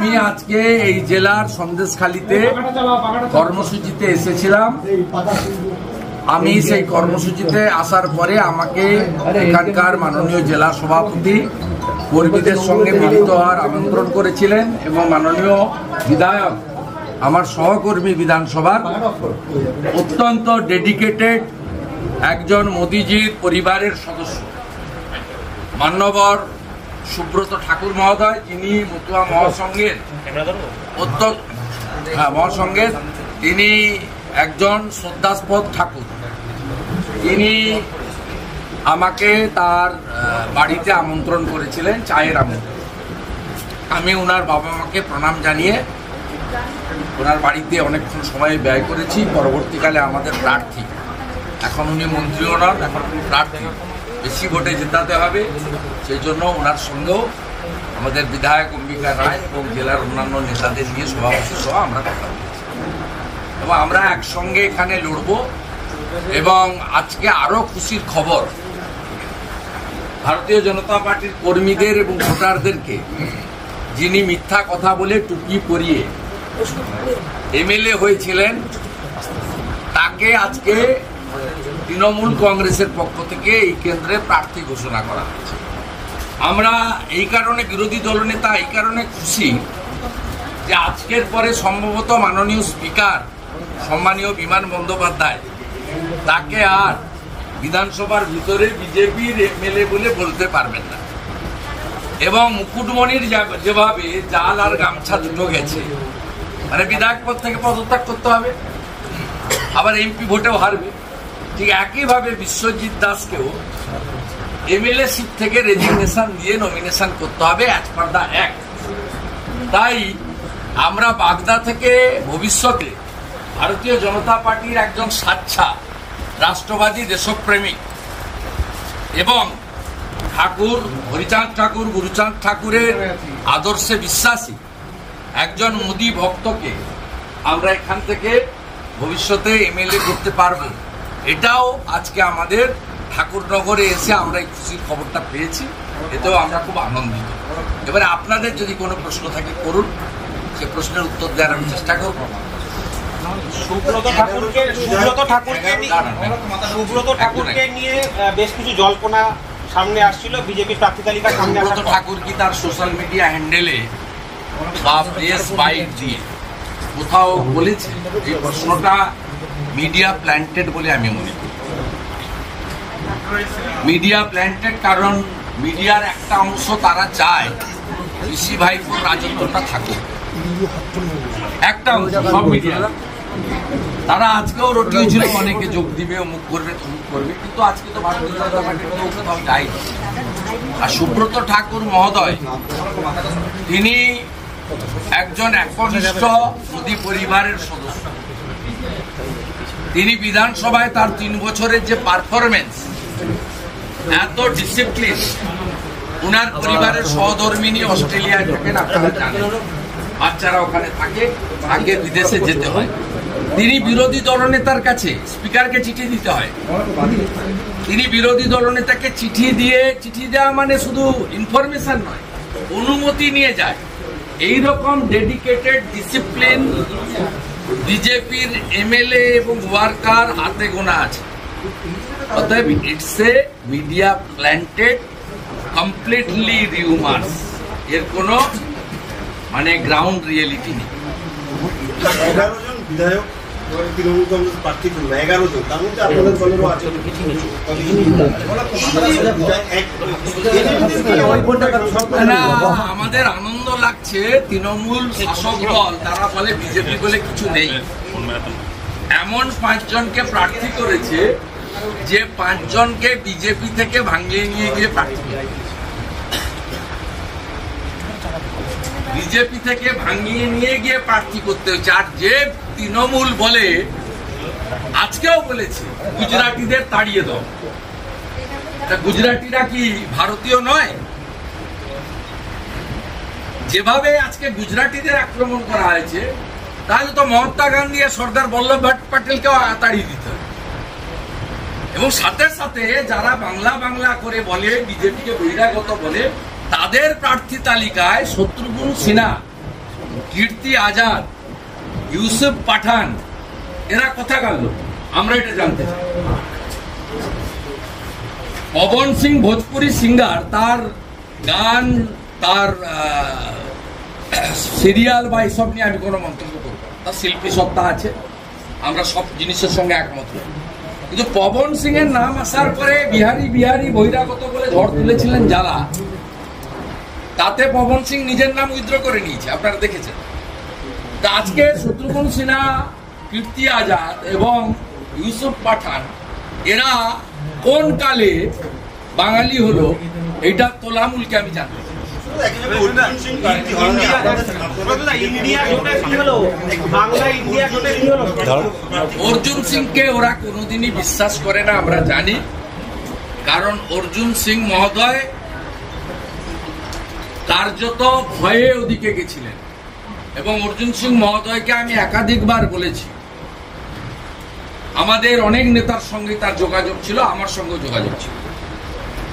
আমি আজকে এই জেলার সন্দেশখালীতে কর্মসূচিতে এসেছিলাম। আমি সেই কর্মসূচিতে আসার পরে আমাকে এখানকার মাননীয় জেলা সভাপতি কর্মীদের সঙ্গে মিলিত হওয়ার আমন্ত্রণ করেছিলেন এবং মাননীয় বিধায়ক আমার সহকর্মী বিধানসভার অত্যন্ত ডেডিকেটেড একজন মোদিজির পরিবারের সদস্য মান্যবর সুব্রত ঠাকুর মহোদয়, যিনি মতুয়া মহাসংঘের তিনি একজন শ্রদ্ধাস্পদ ঠাকুর। তিনি আমাকে তার বাড়িতে আমন্ত্রণ করেছিলেন, চায়ের আমন্ত্রণ। আমি ওনার বাবা মাকে প্রণাম জানিয়ে ওনার বাড়িতে অনেকক্ষণ সময় ব্যয় করেছি। পরবর্তীকালে আমাদের প্রার্থী, এখন উনি মন্ত্রীও নন, এখন প্রার্থী, বেশি ভোটে জেতাতে হবে, সেই জন্য ওনার সঙ্গেও আমাদের বিধায়ক অম্বিকা রায় এবং জেলার অন্যান্য নেতাদের নিয়ে সভাপতি সহ আমরা কথা বলেছি এবং আমরা একসঙ্গে এখানে লড়ব। এবং আজকে আরো খুশির খবর, ভারতীয় জনতা পার্টির কর্মীদের এবং ভোটারদেরকে যিনি মিথ্যা কথা বলে টুপি পরিয়ে এমএলএ হয়েছিলেন, তাকে আজকে তৃণমূল কংগ্রেসের পক্ষ থেকে এই কেন্দ্রে প্রার্থী ঘোষণা করা হয়েছে। আমরা এই কারণে, বিরোধী দলনেতা এই কারণে খুশি যে আজকের পরে সম্ভবত মাননীয় স্পিকার সম্মানীয় বিমান বন্দ্যোপাধ্যায় তাকে আর বিধানসভার ভিতরে বিজেপির এমএলএ বলে বলতে পারবেন না। এবং মুকুটমণির যেভাবে জাল আর গামছা দুটো গেছে, মানে বিধায়ক পদ থেকে পদত্যাগ করতে হবে, আবার এমপি ভোটেও হারবে, ঠিক একইভাবে বিশ্বজিৎ দাসকেও এমএলএ সিট থেকে রেজিগনেশন দিয়ে নমিনেশন করতে হবে অ্যাজ পার দ্য অ্যাক্ট। তাই আমরা বাগদা থেকে ভবিষ্যতে ভারতীয় জনতা পার্টির একজন স্বাচ্ছা রাষ্ট্রবাদী দেশপ্রেমিক এবং ঠাকুর হরিচাঁদ ঠাকুর গুরুচাঁদ ঠাকুরের আদর্শে বিশ্বাসী একজন মোদি ভক্তকে আমরা এখান থেকে ভবিষ্যতে এমএলএ করতে পারবো। এটাও আজকে আমাদের ঠাকুরনগরে এসে আমরা এই খুশির খবরটা পেয়েছি, এতেও আমরা খুব আনন্দিত। এবারে আপনাদের যদি কোনো প্রশ্ন থাকে করুন, সে প্রশ্নের উত্তর দেওয়ার আমি চেষ্টা করবো। সুব্রত ঠাকুরকে নিয়ে বেশ কিছু জল্পনা সামনে আসছিল, বিজেপি প্রার্থী তালিকা সামনে। সুব্রত ঠাকুর কি তার সোশ্যাল মিডিয়া হ্যান্ডেলে বা প্রেস বাইট দিয়ে কোথাও বলেছে? এই প্রশ্নটা মিডিয়া প্ল্যান্টেড বলে আমি মনে করি। মিডিয়া প্ল্যান্টেড কারণ মিডিয়ার একটা অংশ তারা চায় ঋষি ভাইপুর রাজত্বটা থাকুক, একটা অংশ, সব মিডিয়া। তারা আজকেও রটিয়েছিল অনেকে যোগ দিবে, মুখ করবে, মুখ করবে, কিন্তু আজকে তো ভারতীয় জনতা পার্টির কেউ কোথাও যায়নি। আর সুব্রত ঠাকুর মহোদয় তিনি একজন একনিষ্ঠ মোদী পরিবারের সদস্য। তিনি বিধানসভায় তার 3 বছরের যে পারফরমেন্স, এত ডিসিপ্লিন, উনার পরিবারের সহধর্মিনী অস্ট্রেলিয়ায় থাকেন, আপনারা জানেন, বাচ্চারা ওখানে থাকে, আগে বিদেশে যেতে হয়। তিনি বিরোধী দলনেতার কাছে স্পিকারকে চিঠি দিতে হয়, তিনি বিরোধী দলনেতাকে চিঠি দেওয়া মানে শুধু ইনফরমেশন নয়, অনুমতি নিয়ে যায়। এইরকম ডেডিকেটেড ডিসিপ্লিন বিজেপির এমএলএ এবং ওয়ার্কার হাতে গোনা আছে। অতএব it's a media planted, completely rumours, এর কোনো মানে গ্রাউন্ড রিয়েলিটি নেই। 11 জন বিধায়ক তৃণমূল কংগ্রেস প্রার্থী করলো, 11 জন, তার মধ্যে আপনাদের দলেরও আছে। আমাদের আনন্দ লাগছে, তৃণমূল শাসক দল তারা বলে বিজেপি বলে কিছু নেই, এমন 5 জনকে প্রার্থী করেছে যে 5 জনকে বিজেপি থেকে ভাঙিয়ে নিয়ে গিয়ে প্রার্থী করেছে। বিজেপি থেকে ভাঙিয়ে নিয়ে গিয়ে প্রার্থী করতে হচ্ছে। আর যে তৃণমূল বলে, আজকেও বলেছে গুজরাটিদের তাড়িয়ে দাও, তা গুজরাটিরা কি ভারতীয় নয়? যেভাবে আজকে গুজরাটিদের আক্রমণ করা হয়েছে, তাহলে তো মহাত্মা গান্ধী আর সর্দার বল্লভভাই প্যাটেলকেও তাড়িয়ে দিতে হবে। এবং সাথে সাথে যারা বাংলা বাংলা করে বলে, বিজেপিকে বহিরাগত বলে, তাদের প্রার্থী তালিকায় শত্রুঘ্ন সিনহা কীর্তি আজাদ, ইউসুফ পাঠান, এরা কোথাকার লোক আমরা এটা জানতে চাই। পবন সিং ভোজপুরি সিঙ্গার, তার গান, তার সিরিয়াল বা এসব নিয়ে আমি কোনো মন্তব্য করবো, তার শিল্পী সত্তা আছে, আমরা সব জিনিসের সঙ্গে একমত হই। কিন্তু পবন সিং এর নাম আসার পরে বিহারি বিহারি বহিরাগত বলে ঝড় তুলেছিলেন যারা, তাতে পবন সিং নিজের নাম উইথড্র করে নিয়েছে, আপনারা দেখেছেন। তা আজকে শত্রুঘ্ন সিনহা, কীর্তি আজাদ এবং ইউসুফ পাঠান এরা কোন কালে বাঙালি হলো, এটা তোলামূলকে আমি জানতে চাই। অর্জুন সিংকে ওরা কোনোদিনই বিশ্বাস করে না, আমরা জানি। কারণ অর্জুন সিং মহোদয় কার্যত ভয়ে ওদিকে গেছিলেন, এবং অর্জুন সিং মহোদয়কে আমি একাধিকবার বলেছি, আমাদের অনেক নেতার সঙ্গে তার যোগাযোগ ছিল, আমার সঙ্গে যোগাযোগ ছিল।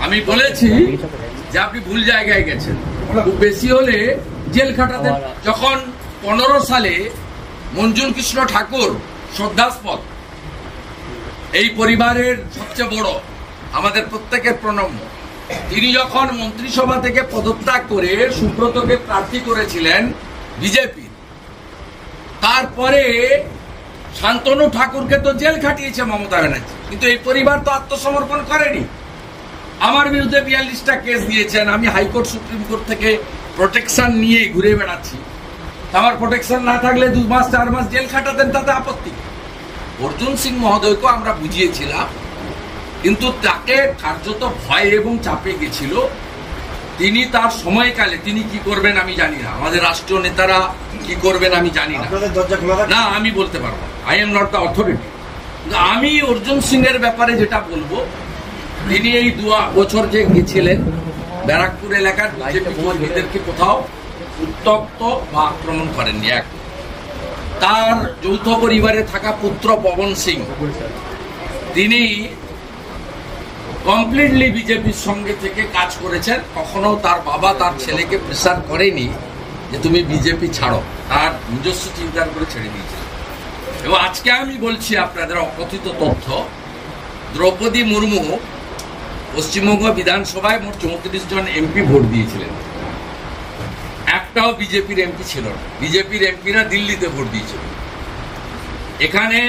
আমি বলেছি যে আপনি ভুল জায়গায় গেছেন, খুব বেশি হলে জেল খাটাতেন। যখন 15 সালে মঞ্জুল কৃষ্ণ ঠাকুর শ্রদ্ধাস্পদ, এই পরিবারের সবচেয়ে বড়, আমাদের প্রত্যেকের প্রণম্য, তিনি যখন মন্ত্রিসভা থেকে পদত্যাগ করে সুব্রতকে প্রার্থী করেছিলেন বিজেপি, তারপরে শান্তনু ঠাকুরকে তো জেল খাটিয়েছে মমতা ব্যানার্জি, কিন্তু এই পরিবার তো আত্মসমর্পণ করেনি। আমার বিরুদ্ধে 42টা কেস দিয়েছেন, আমি হাইকোর্ট সুপ্রিম কোর্ট থেকে প্রোটেকশন নিয়ে ঘুরে বেড়াচ্ছি। আমার প্রোটেকশন না থাকলে 2 মাস 4 মাস জেল খাটাতেন, তাতে আপত্তি। অর্জুন সিং মহোদয়কে আমরা বুঝিয়েছিলাম, কিন্তু তাকে কার্যত ভয় এবং চাপে গেছিল। তিনি তার সময়কালে তিনি কি করবেন আমি জানি না, আমাদের রাষ্ট্রীয় নেতারা কি করবেন আমি জানি না, না আমি বলতে পারবো, I am not the authority. আমি অর্জুন সিং এর ব্যাপারে যেটা বলবো, তিনি এই 2 বছর যে গেছিলেন ব্যারাকপুর এলাকার বিজেপি কর্মীদেরকে কোথাও উত্তপ্ত বা আক্রমণ করেননি। এক, তার যৌথ পরিবারে থাকা পুত্র পবন সিং, তিনি কমপ্লিটলি বিজেপির সঙ্গে থেকে কাজ করেছেন। কখনো তার বাবা তার ছেলেকে প্রেসার করেনি যে তুমি বিজেপি ছাড়ো, তার নিজস্ব চিন্তার করে ছেড়ে দিয়েছিল। এবং আজকে আমি বলছি আপনাদের অকথিত তথ্য, দ্রৌপদী মুর্মু পশ্চিমবঙ্গ বিধানসভায় মোট 34 জন এমপি ভোট দিয়েছিলেন, একটাও বিজেপির এমপি ছিল না। বিজেপির এমপিরা দিল্লিতে ভোট দিয়েছিল। এখানে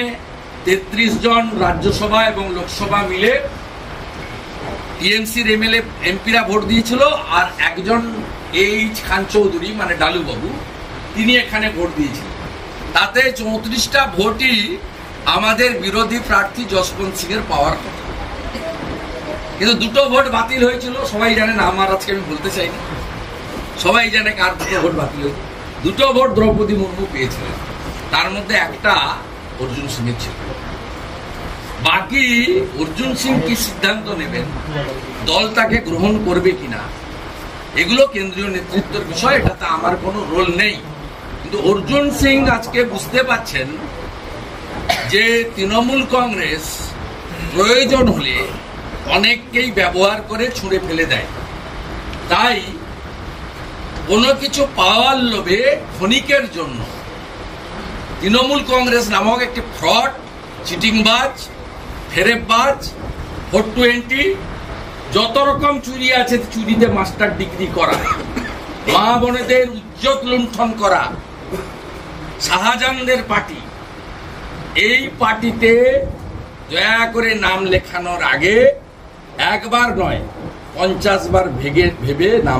33 জন রাজ্যসভা এবং লোকসভা মিলে টিএমসির এমএলএ এমপিরা ভোট দিয়েছিল, আর একজন এইচ খান চৌধুরী মানে ডালুবাবু, তিনি এখানে ভোট দিয়েছিলেন। তাতে 34টা ভোটই আমাদের বিরোধী প্রার্থী যশবন্ত সিং এর পাওয়ার কথা, কিন্তু 2টো ভোট বাতিল হয়েছিল। সবাই জানেন, আমার আজকে আমি বলতে চাই না, সবাই জানে কার 2টো ভোট বাতিল হয়েছে। 2টো ভোট দ্রৌপদী মুর্মু পেয়েছিলেন, তার মধ্যে একটা অর্জুন সিং এর ছিল। বাকি অর্জুন সিং কি সিদ্ধান্ত নেবেন, দল তাকে গ্রহণ করবে কিনা, এগুলো কেন্দ্রীয় নেতৃত্বের বিষয়, এটাতে আমার কোনো রোল নেই। কিন্তু অর্জুন সিং আজকে বুঝতে পারছেন যে তৃণমূল কংগ্রেস প্রয়োজন হলে অনেককেই ব্যবহার করে ছুঁড়ে ফেলে দেয়। তাই কোনো কিছু পাওয়ার লোভে ক্ষণিকের জন্য তৃণমূল কংগ্রেস নামক একটি ফ্রড, চিটিংবাজ, ফেরেববাজ, 420 যত রকম চুরি আছে, চুরিতে মাস্টার ডিগ্রি করা, মা বোনেদের ইজ্জত লুণ্ঠন করা, শাহজাহানদের পার্টি, এই পার্টিতে দয়া করে নাম লেখানোর আগে একবার নয় 50 বার ভেবে নাম